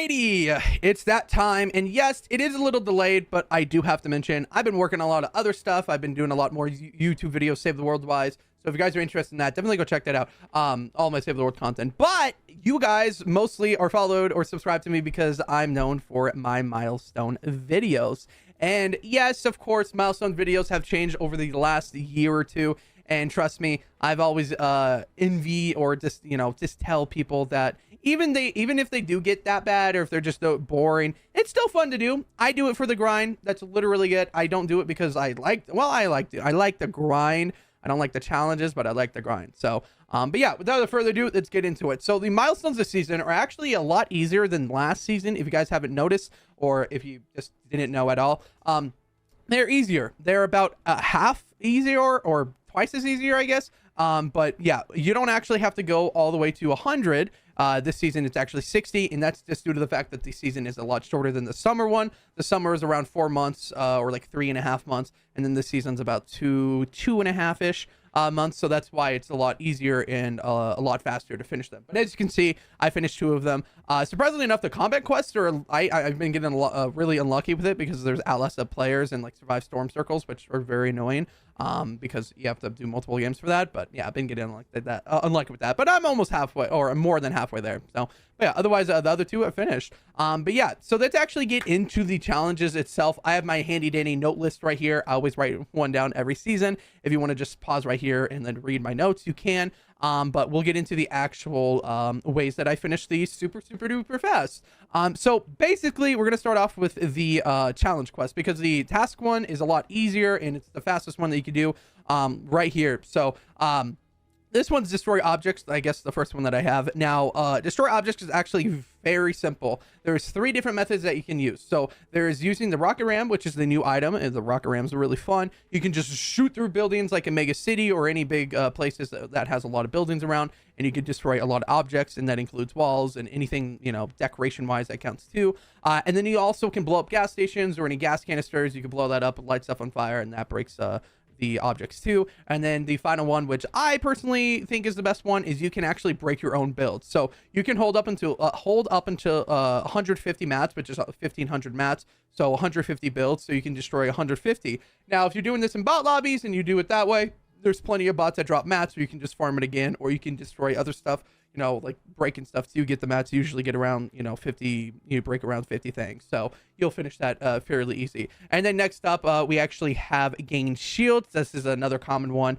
Alrighty, it's that time, and yes, it is a little delayed, but I do have to mention, I've been working on a lot of other stuff. I've been doing a lot more YouTube videos, Save the World wise, so if you guys are interested in that, definitely go check that out, all my Save the World content. But you guys mostly are followed or subscribed to me because I'm known for my Milestone videos. And yes, of course, Milestone videos have changed over the last year or two, and trust me, I've always envy or just tell people that even if they do get that bad or if they're just boring, it's still fun to do. I do it for the grind. That's literally it. I don't do it because I like the grind. I don't like the challenges, but I like the grind. So but yeah, without further ado, let's get into it. So the milestones this season are actually a lot easier than last season, if you guys haven't noticed, or if you just didn't know at all. They're easier. They're about half easier or twice as easier, I guess. But yeah, you don't actually have to go all the way to 100. This season it's actually 60, and that's just due to the fact that the season is a lot shorter than the summer one. The summer is around 4 months, or like 3.5 months, and then the season's about 2.5-ish months. So that's why it's a lot easier and a lot faster to finish them. But as you can see, I finished 2 of them. Surprisingly enough, the combat quests are I've been getting really unlucky with it because there's Outlast players and like survive storm circles, which are very annoying. Because you have to do multiple games for that. But yeah, I've been getting unlucky with that. But I'm almost halfway, or more than halfway there. So, but yeah, otherwise the other 2 have finished. But yeah, so let's actually get into the challenges itself. I have my handy dandy note list right here. I always write one down every season. If you want to just pause right here and then read my notes, you can. But we'll get into the actual ways that I finish these super duper fast. So basically, we're going to start off with the challenge quest because the task one is a lot easier and it's the fastest one that you can do right here. So this one's destroy objects, I guess the first one that I have. Now, destroy objects is actually very simple. There's 3 different methods that you can use. So there's using the rocket ram, which is the new item, and the rocket rams are really fun. You can just shoot through buildings like a mega city or any big places that has a lot of buildings around, and you can destroy a lot of objects, and that includes walls and anything, decoration wise that counts too. And then you also can blow up gas stations or any gas canisters. You can blow that up and light stuff on fire, and that breaks the objects too. And then the final one, which I personally think is the best one, is you can actually break your own build. So you can hold up until 150 mats, which is 1500 mats, so 150 builds, so you can destroy 150. Now if you're doing this in bot lobbies and you do it that way, there's plenty of bots that drop mats, so you can just farm it again, or you can destroy other stuff, like breaking stuff too. Get the mats, usually get around 50, you break around 50 things, so you'll finish that fairly easy. And then next up, we actually have gain shields. This is another common one.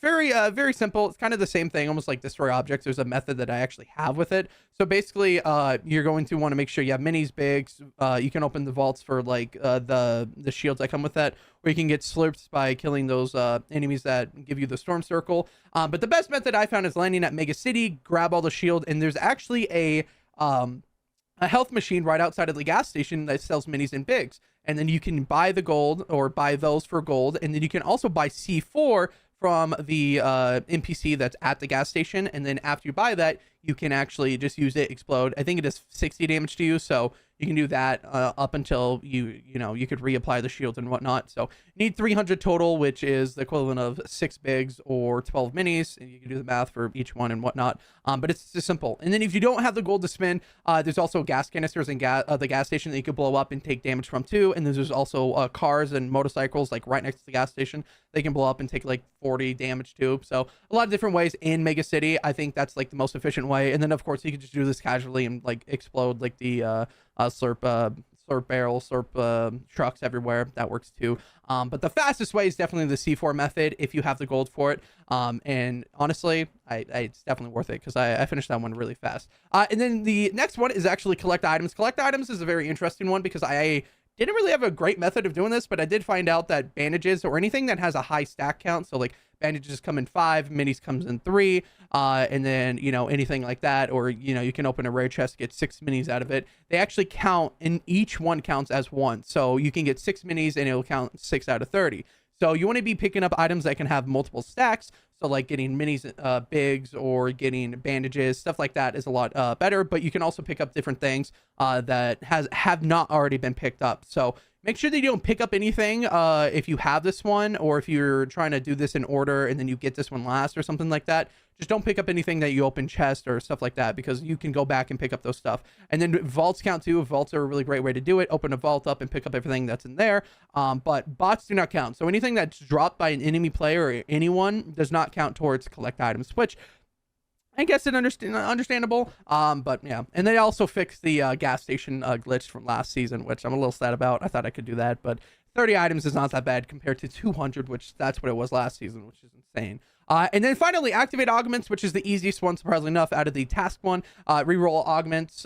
Very simple. It's kind of the same thing, almost like destroy objects. There's a method that I actually have with it. So basically, you're going to want to make sure you have minis, bigs. You can open the vaults for like the shields that come with that, or you can get slurps by killing those enemies that give you the storm circle. But the best method I found is landing at Mega City, grab all the shield, and there's actually a health machine right outside of the gas station that sells minis and bigs. And then you can buy the gold or buy those for gold. And then you can also buy C4 from the NPC that's at the gas station. And then after you buy that, you can actually just use it, explode. I think it does 60 damage to you. So you can do that up until you could reapply the shields and whatnot. So you need 300 total, which is the equivalent of 6 bigs or 12 minis. And you can do the math for each one and whatnot. But it's just simple. And then if you don't have the gold to spend, there's also gas canisters and the gas station that you could blow up and take damage from too. And then there's also cars and motorcycles like right next to the gas station. They can blow up and take like 40 damage too. So a lot of different ways in Mega City. I think that's like the most efficient way. And then of course you can just do this casually and like explode like the slurp barrel, slurp trucks everywhere. That works too. But the fastest way is definitely the C4 method if you have the gold for it. And honestly, it's definitely worth it because I finished that one really fast. And then the next one is actually collect items. Collect items is a very interesting one because I didn't really have a great method of doing this, but I did find out that bandages or anything that has a high stack count, so like bandages come in 5, minis comes in 3, and then anything like that, or you can open a rare chest, get 6 minis out of it. They actually count, and each one counts as 1, so you can get 6 minis and it'll count 6 out of 30. So you want to be picking up items that can have multiple stacks. So like getting minis, bigs, or getting bandages, stuff like that is a lot better. But you can also pick up different things that have not already been picked up. So make sure that you don't pick up anything if you have this one, or if you're trying to do this in order and then you get this one last or something like that. Just don't pick up anything that you open chest or stuff like that, because you can go back and pick up those stuff. And then vaults count too. Vaults are a really great way to do it. Open a vault up and pick up everything that's in there. But bots do not count. So anything that's dropped by an enemy player or anyone does not count towards collect items, which I guess it's understandable. But yeah. And they also fixed the gas station glitch from last season, which I'm a little sad about. I thought I could do that, but 30 items is not that bad compared to 200, which that's what it was last season, which is insane. And then finally, activate augments, which is the easiest one, surprisingly enough, out of the task one. Reroll augments,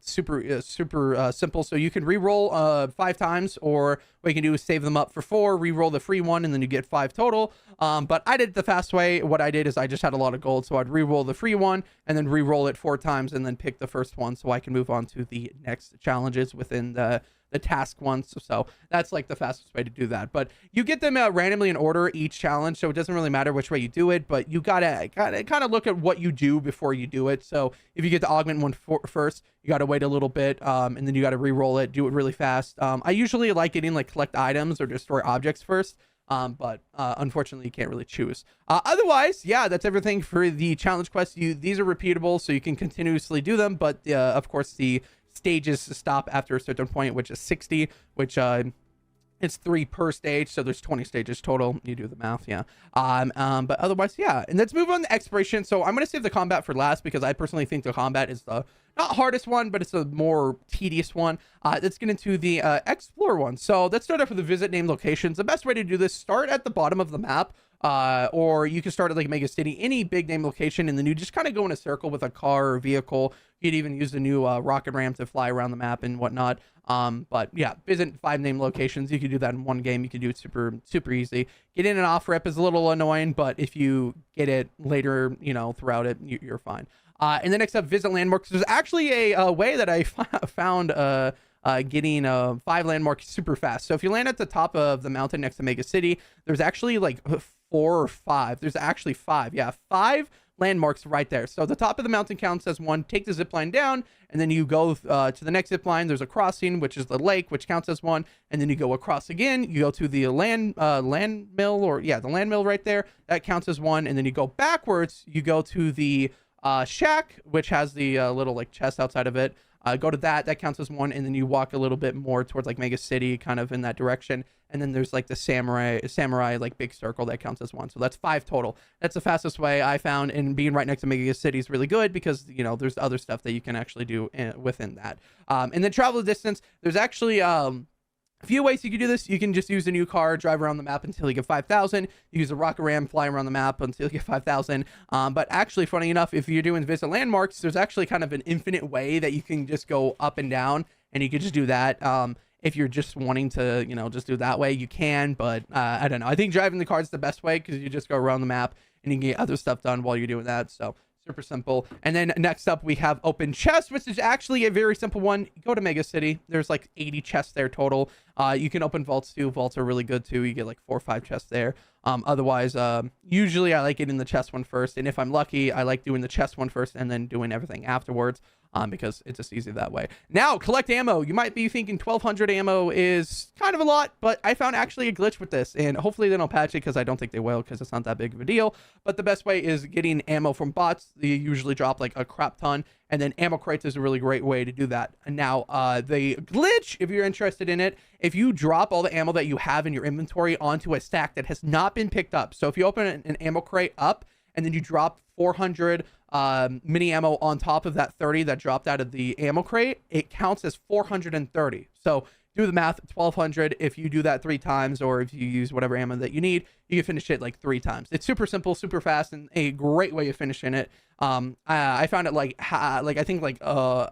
super simple. So you can reroll 5 times, or what you can do is save them up for 4, reroll the free one, and then you get 5 total. But I did it the fast way. What I did is I just had a lot of gold, so I'd reroll the free one and then reroll it 4 times, and then pick the first one, so I can move on to the next challenges within the task ones. So that's like the fastest way to do that. But you get them randomly in order each challenge, so it doesn't really matter which way you do it, but you gotta kind of look at what you do before you do it. So if you get the augment one first, you gotta wait a little bit, and then you gotta re-roll it, do it really fast. I usually like getting like collect items or destroy objects first, but unfortunately you can't really choose. Otherwise, yeah, that's everything for the challenge quests. These are repeatable, so you can continuously do them, but of course the stages stop after a certain point, which is 60, which it's 3 per stage, so there's 20 stages total. You do the math, yeah. But otherwise, yeah. And let's move on to exploration. So I'm gonna save the combat for last, because I personally think the combat is the not hardest one, but it's a more tedious one. Let's get into the explore one. So let's start off with the visit name locations. The best way to do this: start at the bottom of the map, or you can start at like Mega City, any big name location, and then you just kind of go in a circle with a car or vehicle. You'd even use the new rocket ramp to fly around the map and whatnot. But yeah, visit 5 name locations. You can do that in one game. You can do it super easy. Get in and off rep is a little annoying, but if you get it later, throughout it, you're fine. And then next up, visit landmarks. There's actually a way that I found getting 5 landmarks super fast. So if you land at the top of the mountain next to Mega City, there's actually like 4 or 5. There's actually 5. Yeah, 5 landmarks right there. So the top of the mountain counts as 1. Take the zip line down, and then you go to the next zip line. There's a crossing, which is the lake, which counts as 1. And then you go across again. You go to the land mill, or yeah, the land mill right there. That counts as 1. And then you go backwards. You go to the shack, which has the little like chest outside of it. Go to that counts as 1, and then you walk a little bit more towards like Mega City, kind of in that direction, and then there's like the samurai like big circle that counts as 1. So that's 5 total. That's the fastest way I found, and being right next to Mega City is really good, because there's other stuff that you can actually do within that. And then travel distance, there's actually a few ways you can do this. You can just use a new car, drive around the map until you get 5,000. You use a rocket ram, fly around the map until you get 5,000. But actually, funny enough, if you're doing visit landmarks, there's actually kind of an infinite way that you can just go up and down, and you could just do that. If you're just wanting to, just do that way, you can. But I don't know. I think driving the car is the best way, because you just go around the map and you can get other stuff done while you're doing that. So super simple. And then next up, we have open chest, which is actually a very simple one. You go to Mega City. There's like 80 chests there total. You can open vaults too. Vaults are really good too. You get like 4 or 5 chests there. Otherwise, usually I like getting the chest one first. And if I'm lucky, I like doing the chest one first and then doing everything afterwards. Because it's just easy that way. Now, collect ammo. You might be thinking 1,200 ammo is kind of a lot, but I found actually a glitch with this, and hopefully they don't patch it, because I don't think they will, because it's not that big of a deal. But the best way is getting ammo from bots. They usually drop like a crap ton, and then ammo crates is a really great way to do that. And now, the glitch, if you're interested in it, if you drop all the ammo that you have in your inventory onto a stack that has not been picked up. So if you open an ammo crate up, and then you drop 400 mini ammo on top of that 30 that dropped out of the ammo crate, it counts as 430. So do the math, 1,200. If you do that 3 times, or if you use whatever ammo that you need, you can finish it like 3 times. It's super simple, super fast, and a great way of finishing it. I found it like I think like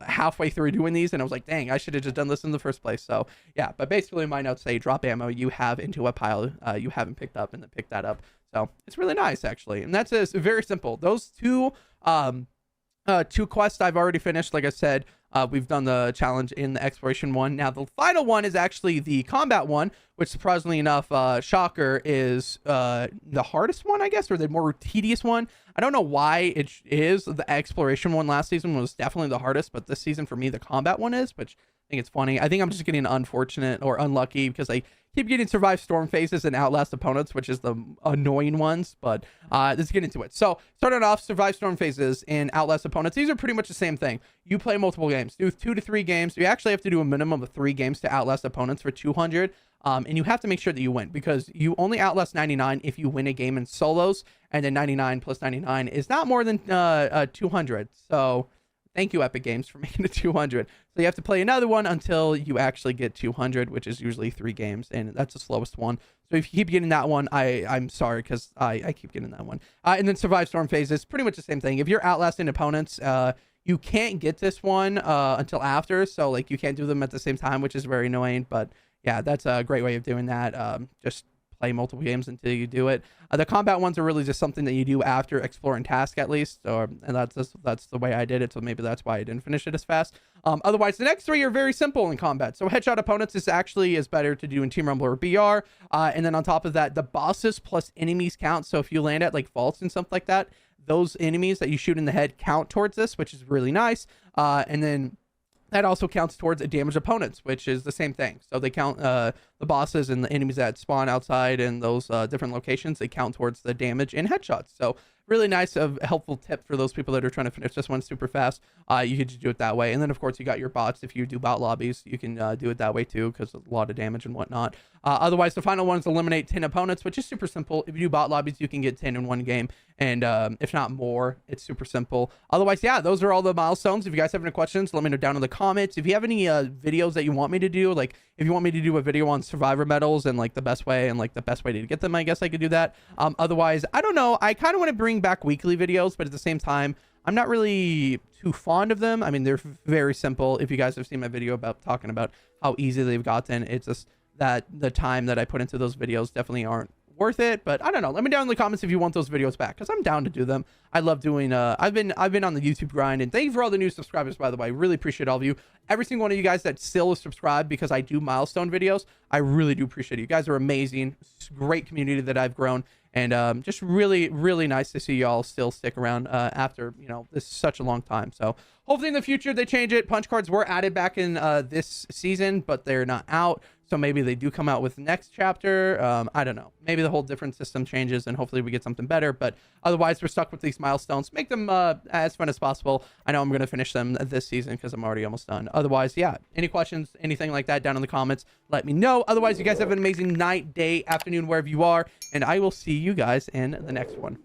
halfway through doing these, and I was like, dang, I should have just done this in the first place. So yeah, but basically my notes say drop ammo you have into a pile you haven't picked up, and then pick that up. So it's really nice, actually. And that's very simple. Those 2 2 quests I've already finished. Like I said, we've done the challenge in the exploration one. Now the final one is actually the combat one, which surprisingly enough, shocker, is the hardest one, I guess, or the more tedious one. I don't know why it is. The exploration one last season was definitely the hardest, but this season for me, the combat one is, which I think it's funny. I think I'm just getting unfortunate or unlucky because I keep getting survive storm phases and outlast opponents, which is the annoying ones, but let's get into it. So starting off, survive storm phases and outlast opponents. These are pretty much the same thing. You play multiple games, do 2 to 3 games. You actually have to do a minimum of 3 games to outlast opponents for 200. And you have to make sure that you win, because you only outlast 99 if you win a game in solos, and then 99 plus 99 is not more than 200. So thank you, Epic Games, for making it 200. So you have to play another one until you actually get 200, which is usually 3 games, and that's the slowest one. So if you keep getting that one, I'm sorry, because I keep getting that one. And then survive storm phases, pretty much the same thing. If you're outlasting opponents, you can't get this one until after, so like you can't do them at the same time, which is very annoying. But yeah, that's a great way of doing that. Just play multiple games until you do it. The combat ones are really just something that you do after exploring task, at least. So, and that's the way I did it. So maybe that's why I didn't finish it as fast. Otherwise, the next 3 are very simple in combat. So headshot opponents is better to do in Team Rumble or BR. And then on top of that, the bosses plus enemies count. So if you land at like vaults and stuff like that, those enemies that you shoot in the head count towards this, which is really nice. And then that also counts towards damaged opponents, which is the same thing. So they count the bosses and the enemies that spawn outside in those different locations. They count towards the damage and headshots. So really nice, helpful tip for those people that are trying to finish this one super fast. You could just do it that way. And then, of course, you got your bots. If you do bot lobbies, you can do it that way too, because a lot of damage and whatnot. Otherwise, the final one is eliminate 10 opponents, which is super simple. If you do bot lobbies, you can get 10 in one game. And if not more, it's super simple. Otherwise, yeah, those are all the milestones. If you guys have any questions, let me know down in the comments. If you have any videos that you want me to do, like if you want me to do a video on survivor medals and like the best way to get them, I guess I could do that. Otherwise, I don't know. I kind of want to bring back weekly videos, but at the same time, I'm not really too fond of them. I mean, they're very simple. If you guys have seen my video about talking about how easy they've gotten, it's just that the time that I put into those videos definitely aren't worth it. But I don't know, let me down in the comments if you want those videos back, because I'm down to do them. I love doing I've been on the YouTube grind, and thank you for all the new subscribers, by the way. I really appreciate all of you, every single one of you guys that still is subscribed, because I do milestone videos. I really do appreciate it. You guys are amazing. It's a great community that I've grown, and just really nice to see y'all still stick around after, you know, this is such a long time. So hopefully in the future they change it. Punch cards were added back in this season, but they're not out. So maybe they do come out with the next chapter. I don't know. Maybe the whole different system changes and hopefully we get something better. But otherwise, we're stuck with these milestones. Make them as fun as possible. I know I'm going to finish them this season because I'm already almost done. Otherwise, yeah. Any questions, anything like that down in the comments, let me know. Otherwise, you guys have an amazing night, day, afternoon, wherever you are. And I will see you guys in the next one.